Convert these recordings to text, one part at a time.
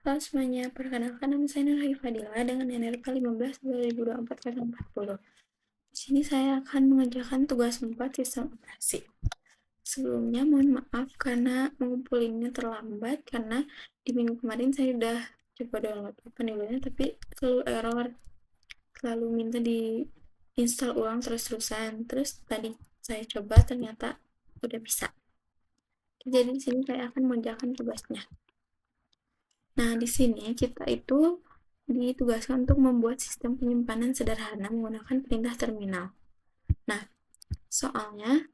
Halo semuanya, perkenalkan nama saya Nurhayati Fadila dengan NRK 15/2024-040. Di sini saya akan mengerjakan tugas 4 sistem operasi. Sebelumnya mohon maaf karena mengumpulinnya terlambat karena di minggu kemarin saya udah coba download penilaiannya tapi selalu error, selalu minta di install ulang terus-terusan. Terus tadi saya coba ternyata udah bisa. Jadi di sini saya akan mengerjakan tugasnya. Nah, di sini kita itu ditugaskan untuk membuat sistem penyimpanan sederhana menggunakan perintah terminal. Nah, soalnya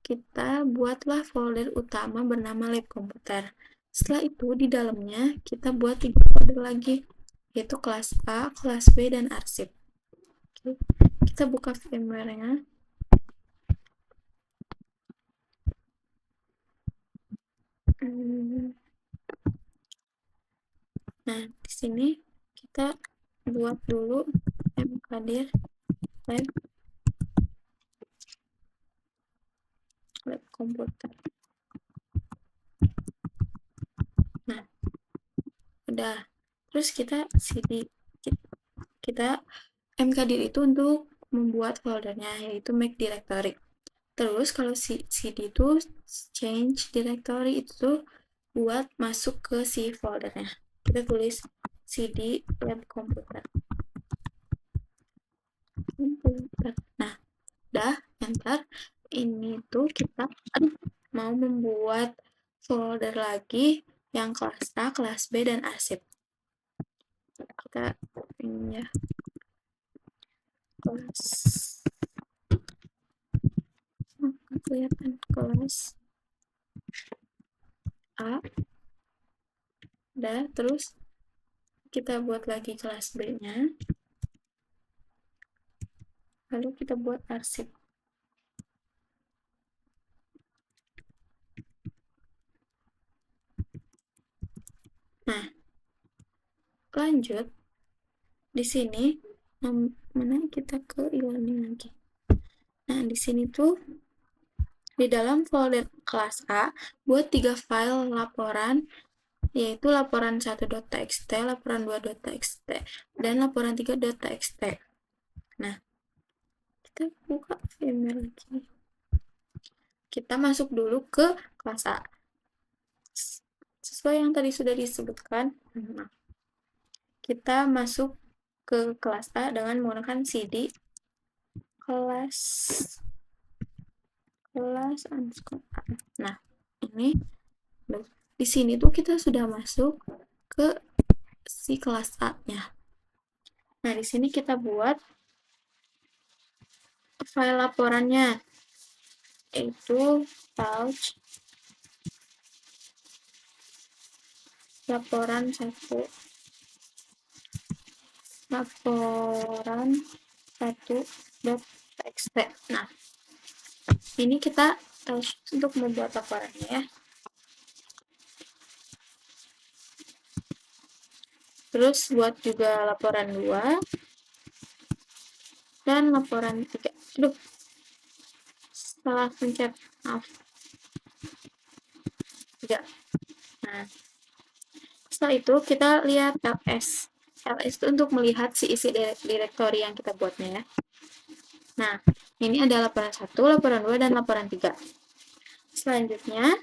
kita buatlah folder utama bernama lab komputer. Setelah itu di dalamnya kita buat 3 folder lagi, yaitu kelas A, kelas B, dan arsip. Oke, kita buka firmware-nya. Nah, di sini kita buat dulu mkdir lab komputer. Nah, udah. Terus kita mkdir itu untuk membuat foldernya, yaitu make directory. Terus kalau cd itu change directory, itu buat masuk ke si foldernya. Kita tulis cd lab komputer. Nah, udah, enter. Ini tuh kita mau membuat folder lagi yang kelas A, kelas B, dan arsip. Kita ini ya, kelas kelihatan kelas A. Udah, terus kita buat lagi kelas B-nya. Lalu kita buat arsip. Nah, lanjut. Di sini mana kita ke e-learning lagi. Nah, di sini tuh di dalam folder kelas A buat 3 file laporan, yaitu laporan 1.txt, laporan 2.txt, dan laporan 3.txt. Nah, kita buka firmware lagi. Kita masuk dulu ke kelas A. Sesuai yang tadi sudah disebutkan, kita masuk ke kelas A dengan menggunakan cd kelas underscore A. Nah, ini di sini tuh kita sudah masuk ke si kelas A-nya. Nah, di sini kita buat file laporannya, yaitu pouch laporan 1.txt. Nah, ini kita untuk membuat laporannya ya. Terus buat juga laporan 2 dan laporan 3. Aduh, salah pencet, maaf. 3. Nah, setelah itu kita lihat ls. ls itu untuk melihat si isi direktori yang kita buatnya ya. Nah, ini ada laporan 1, laporan 2, dan laporan 3. Selanjutnya,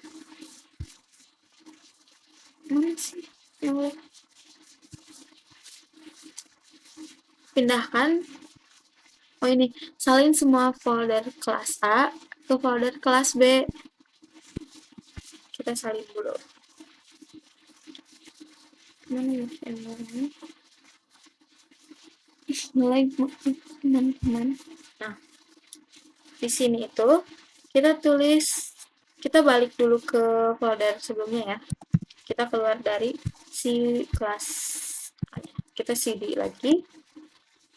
mana sih? Pindahkan, ini, salin semua folder kelas A ke folder kelas B. Kita salin dulu. Mana ya foldernya? Mulai teman-teman. Nah, di sini itu kita balik dulu ke folder sebelumnya ya. Kita keluar dari si kelas A, kita cd lagi,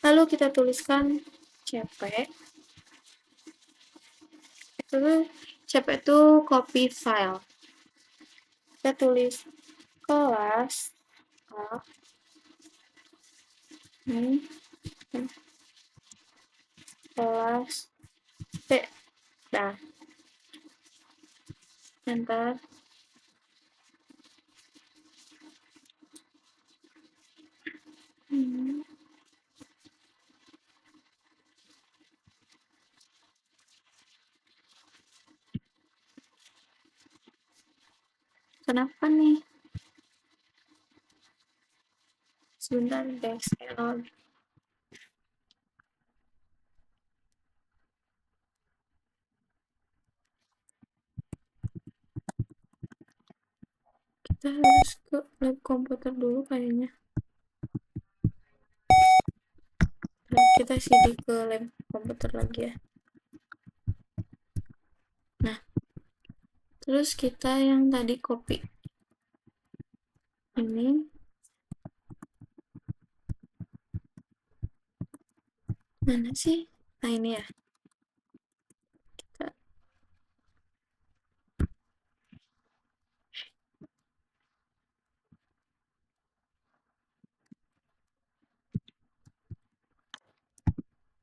lalu kita tuliskan cp. Cp itu copy file. Kita tulis kelas A kelas B. Nah, enter. Kenapa nih? Sebentar guys, kita harus ke lab komputer dulu kayaknya. Nah, kita sidik ke lab komputer lagi ya. Nah, terus kita yang tadi copy ini, mana sih? Nah ini ya, kita,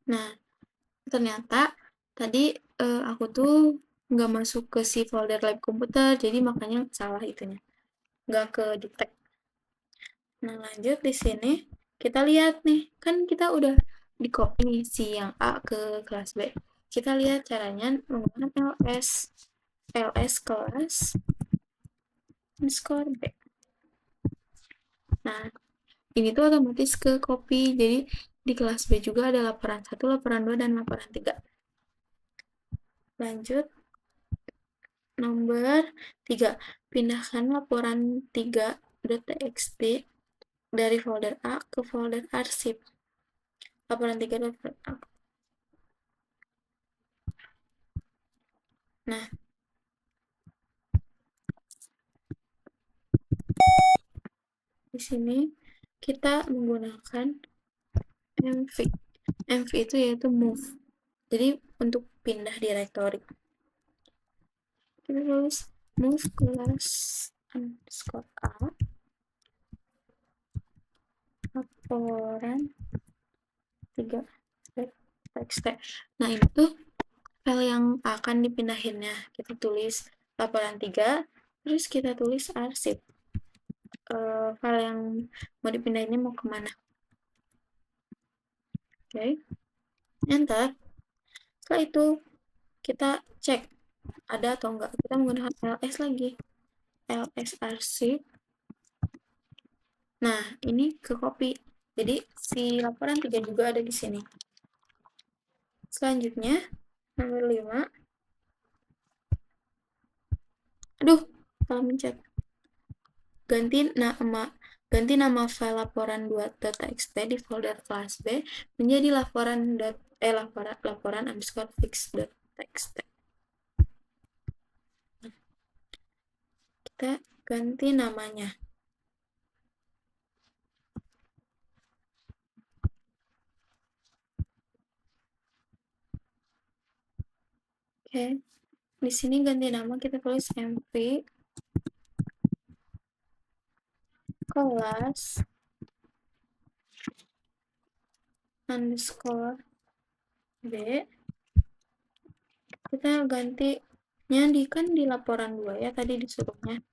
nah ternyata tadi aku tuh nggak masuk ke si folder lab komputer, jadi makanya salah itunya, nggak ke detect. Nah lanjut di sini kita lihat nih, kan kita udah di copy nih si yang A ke kelas B. Kita lihat caranya menggunakan ls kelas underscore B. Nah ini tuh otomatis ke copy, jadi di kelas B juga ada laporan 1, laporan 2, dan laporan 3. Lanjut nomor 3, pindahkan laporan 3.txt dari folder A ke folder arsip. Laporan 3 dari folder A. Nah, di sini kita menggunakan mv. Mv itu yaitu move. Jadi untuk pindah directory. Kita tulis move kelas underscore A laporan 3.txt. Nah, ini tuh file yang akan dipindahinnya. Kita tulis laporan 3, terus kita tulis arsip. File yang mau dipindahinnya mau kemana. Oke, enter. Setelah itu kita cek ada atau enggak. Kita menggunakan ls lagi. ls arsip. Nah, ini ke copy. Jadi si laporan 3 juga ada di sini. Selanjutnya, nomor 5. Aduh, salah mencet. Ganti nama file laporan 2.txt di folder kelas B menjadi laporan underscore fix.txt. Kita ganti namanya. Oke, di sini ganti nama, kita tulis mv kelas underscore B. Kita gantinya kan di laporan 2 ya, tadi disuruhnya.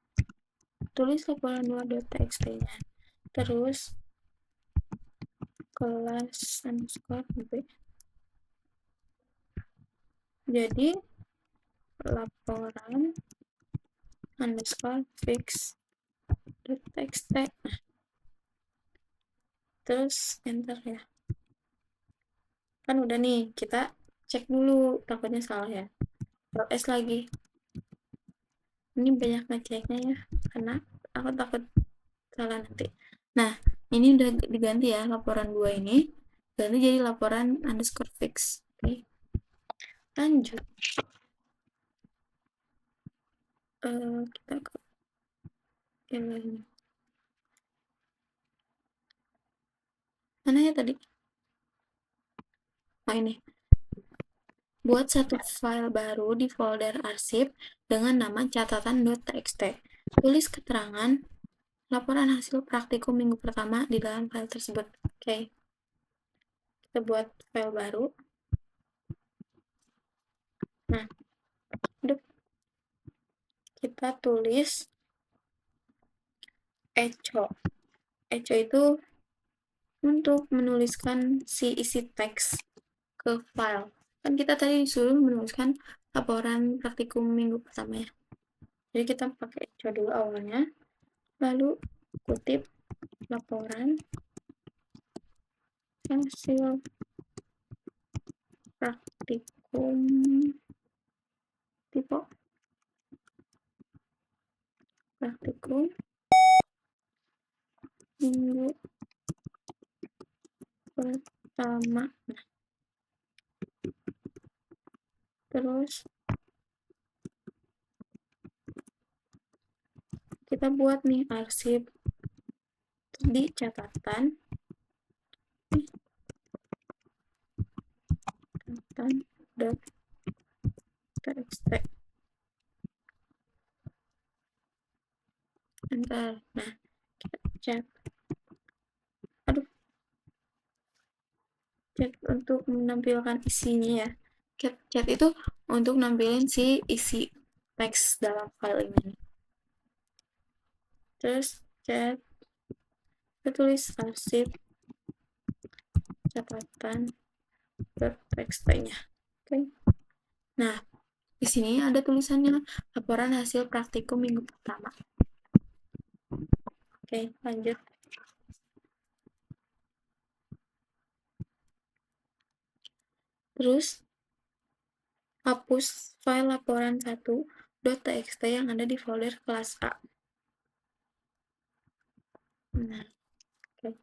Tulis laporan 2.txt nya. Terus kelas underscore B. Jadi laporan underscore fix.txt. Nah, terus enter ya. Kan udah nih, kita cek dulu, takutnya salah ya. ls lagi. Ini banyak ngeceknya ya, karena aku takut salah nanti. Nah, ini udah diganti ya, laporan 2 ini ganti jadi laporan underscore fix. Oke, lanjut. Kita ke yang lain. Mana ya tadi? Oh ini. Buat satu file baru di folder arsip dengan nama catatan.txt. Tulis keterangan laporan hasil praktikum minggu pertama di dalam file tersebut. Oke. Kita buat file baru. Nah, kita tulis echo. Echo itu untuk menuliskan si isi teks ke file. Kan kita tadi disuruh menuliskan laporan praktikum minggu pertama ya. Jadi kita pakai echo dulu awalnya, lalu kutip laporan hasil praktikum tipe praktikum minggu pertama. Nah, terus kita buat nih arsip di catatan .txt. Enter. Nah, kita cek. Aduh, cek untuk menampilkan isinya ya. Chat itu untuk nampilin si isi teks dalam file ini. Terus chat, kita tulis arsip catatan .txt-nya. Oke. Nah, di sini ada tulisannya laporan hasil praktikum minggu pertama. Oke, lanjut. Terus hapus file laporan 1.txt yang ada di folder kelas A. Nah, oke.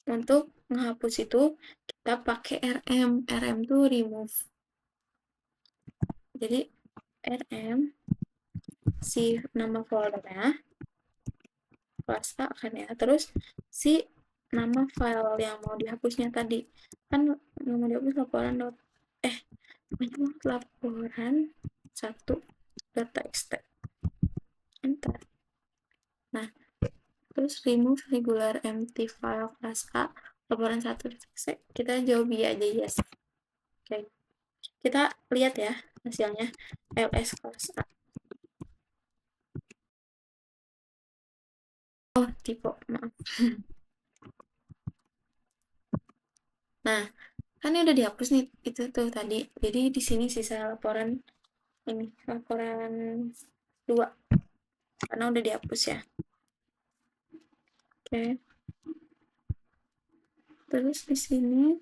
Untuk menghapus itu kita pakai rm. Rm itu remove. Jadi rm si nama foldernya kelas A kan ya. Terus si nama file yang mau dihapusnya tadi kan yang mau dihapus laporan laporan 1.txt. Enter. Nah, terus remove regular empty file kelas A laporan 1.txt. Kita jawab iya aja, yes. Oke. Kita lihat ya hasilnya ls kelas A. Oh, tipe, maaf. Nah, kan ini udah dihapus nih itu tuh tadi. Jadi di sini sisa laporan ini, laporan 2 karena udah dihapus ya. Oke. Terus di sini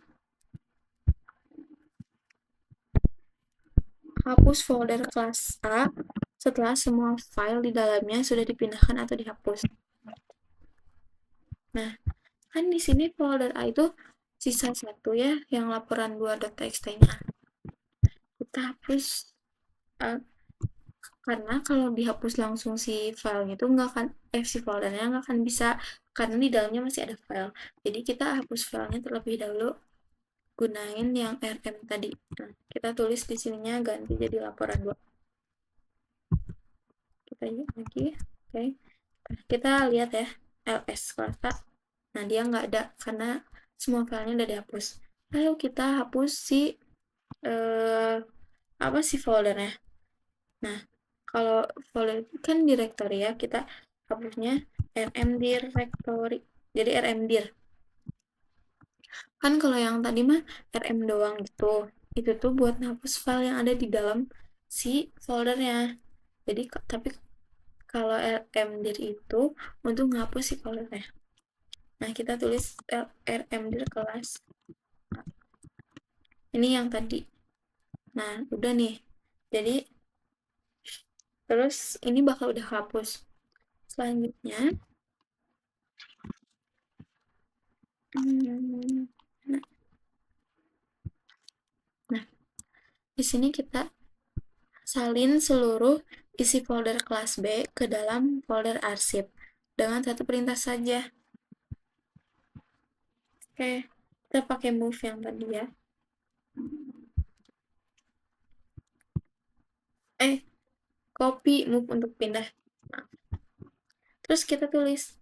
hapus folder kelas A setelah semua file di dalamnya sudah dipindahkan atau dihapus. Nah, kan di sini folder A itu sisa 1 ya, yang laporan 2.txt-nya. Kita hapus karena kalau dihapus langsung si filenya itu nggak akan si foldernya nggak akan bisa karena di dalamnya masih ada file. Jadi kita hapus filenya terlebih dahulu gunain yang rm tadi. Nah, kita tulis di sininya ganti jadi laporan 2. Kita lihat lagi. Oke. Kita lihat ya ls kelas A. Nah, dia nggak ada karena semua filenya udah dihapus. Lalu kita hapus si apa sih foldernya. Nah, kalau folder kan directory ya, kita hapusnya rm directory. Jadi rm dir. Kan kalau yang tadi mah rm doang gitu. Itu tuh buat ngapus file yang ada di dalam si foldernya. Jadi tapi kalau rm dir itu untuk ngapus si foldernya. Nah, kita tulis rm dir kelas. Ini yang tadi. Nah, udah nih. Jadi terus ini bakal udah hapus. Selanjutnya nah, di sini kita salin seluruh isi folder kelas B ke dalam folder arsip dengan satu perintah saja. Oke, kita pakai move yang tadi ya. Copy, move untuk pindah. Nah, terus kita tulis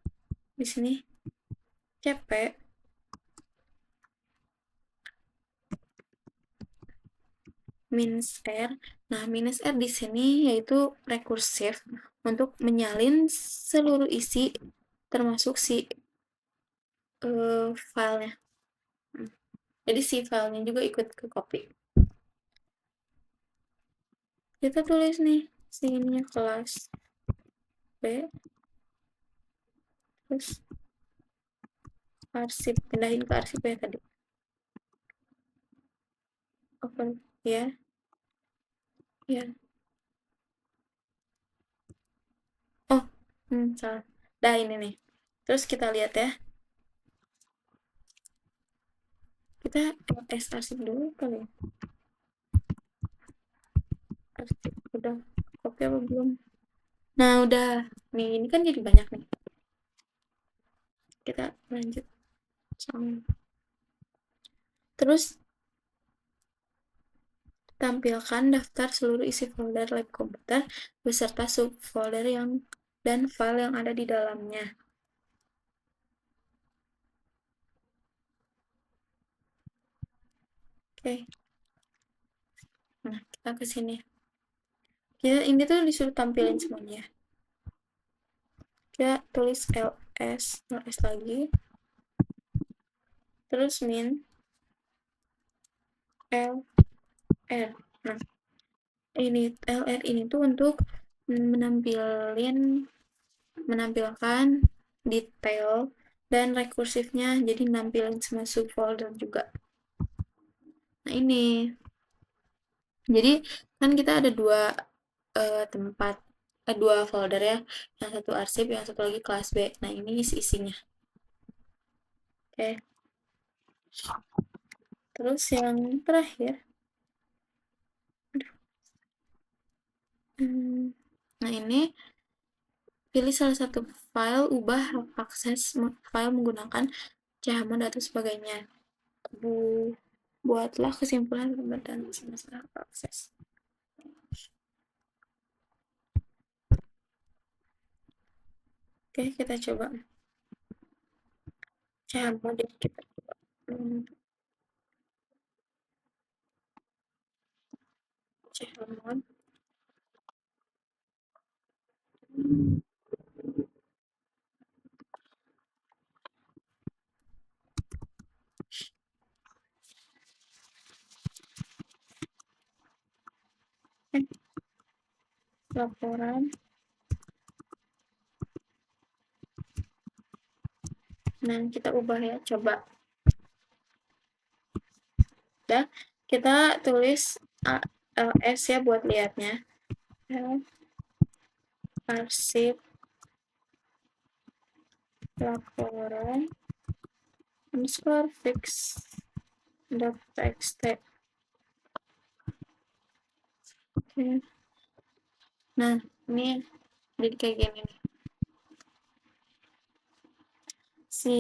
di sini cp -r. Nah, -r di sini yaitu rekursif untuk menyalin seluruh isi termasuk si filenya. Jadi si filenya juga ikut ke copy. Kita tulis nih Sini kelas B, terus arsip, pindahin ke arsip ya tadi. Open, ya, ya. Oh, salah. Dah ini nih. Terus kita lihat ya. Kita ls arsip dulu kali ya. Arsip udah kopi apa belum? Nah, udah. Nih, ini kan jadi banyak nih. Kita lanjut sama. Terus tampilkan daftar seluruh isi folder lab komputer beserta subfolder yang dan file yang ada di dalamnya. Oke. Nah, kita ke sini. Ya, ini tuh disuruh tampilin semuanya. Kita tulis ls lagi. Terus min lr. Nah, ini lr ini tuh untuk menampilkan detail dan rekursifnya, jadi nampilin semua subfolder juga. Nah, ini jadi kan kita ada dua folder ya, yang satu arsip, yang satu lagi kelas B. Nah, ini isi-isinya. Oke. Terus yang terakhir, nah ini pilih salah satu file, ubah hak akses file menggunakan chmod atau sebagainya. Buatlah kesimpulan dan masalah hak akses. Oke, kita coba chmod ya, kita coba chmod. Laporan. Nah, kita ubah ya, coba. Udah, kita tulis ls ya buat lihatnya. Arsip laporan underscore fix .txt. Oke. Nah, ini jadi kayak gini nih. Si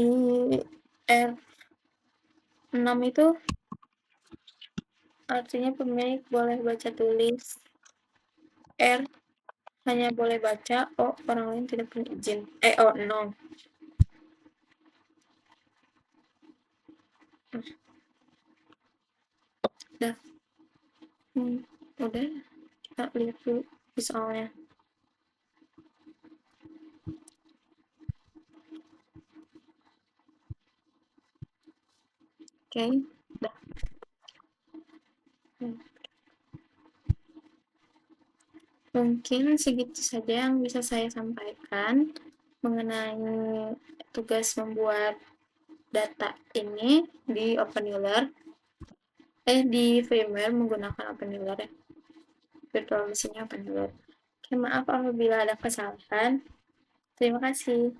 R6 itu artinya pemilik boleh baca tulis. R hanya boleh baca, O orang lain tidak punya izin. O no. Udah. Udah. Kita lihat dulu soalnya. Oke, udah. Mungkin segitu saja yang bisa saya sampaikan mengenai tugas membuat data ini di OpenEuler, di VMware menggunakan OpenEuler ya, virtual mesinnya OpenEuler. Oke, maaf apabila ada kesalahan. Terima kasih.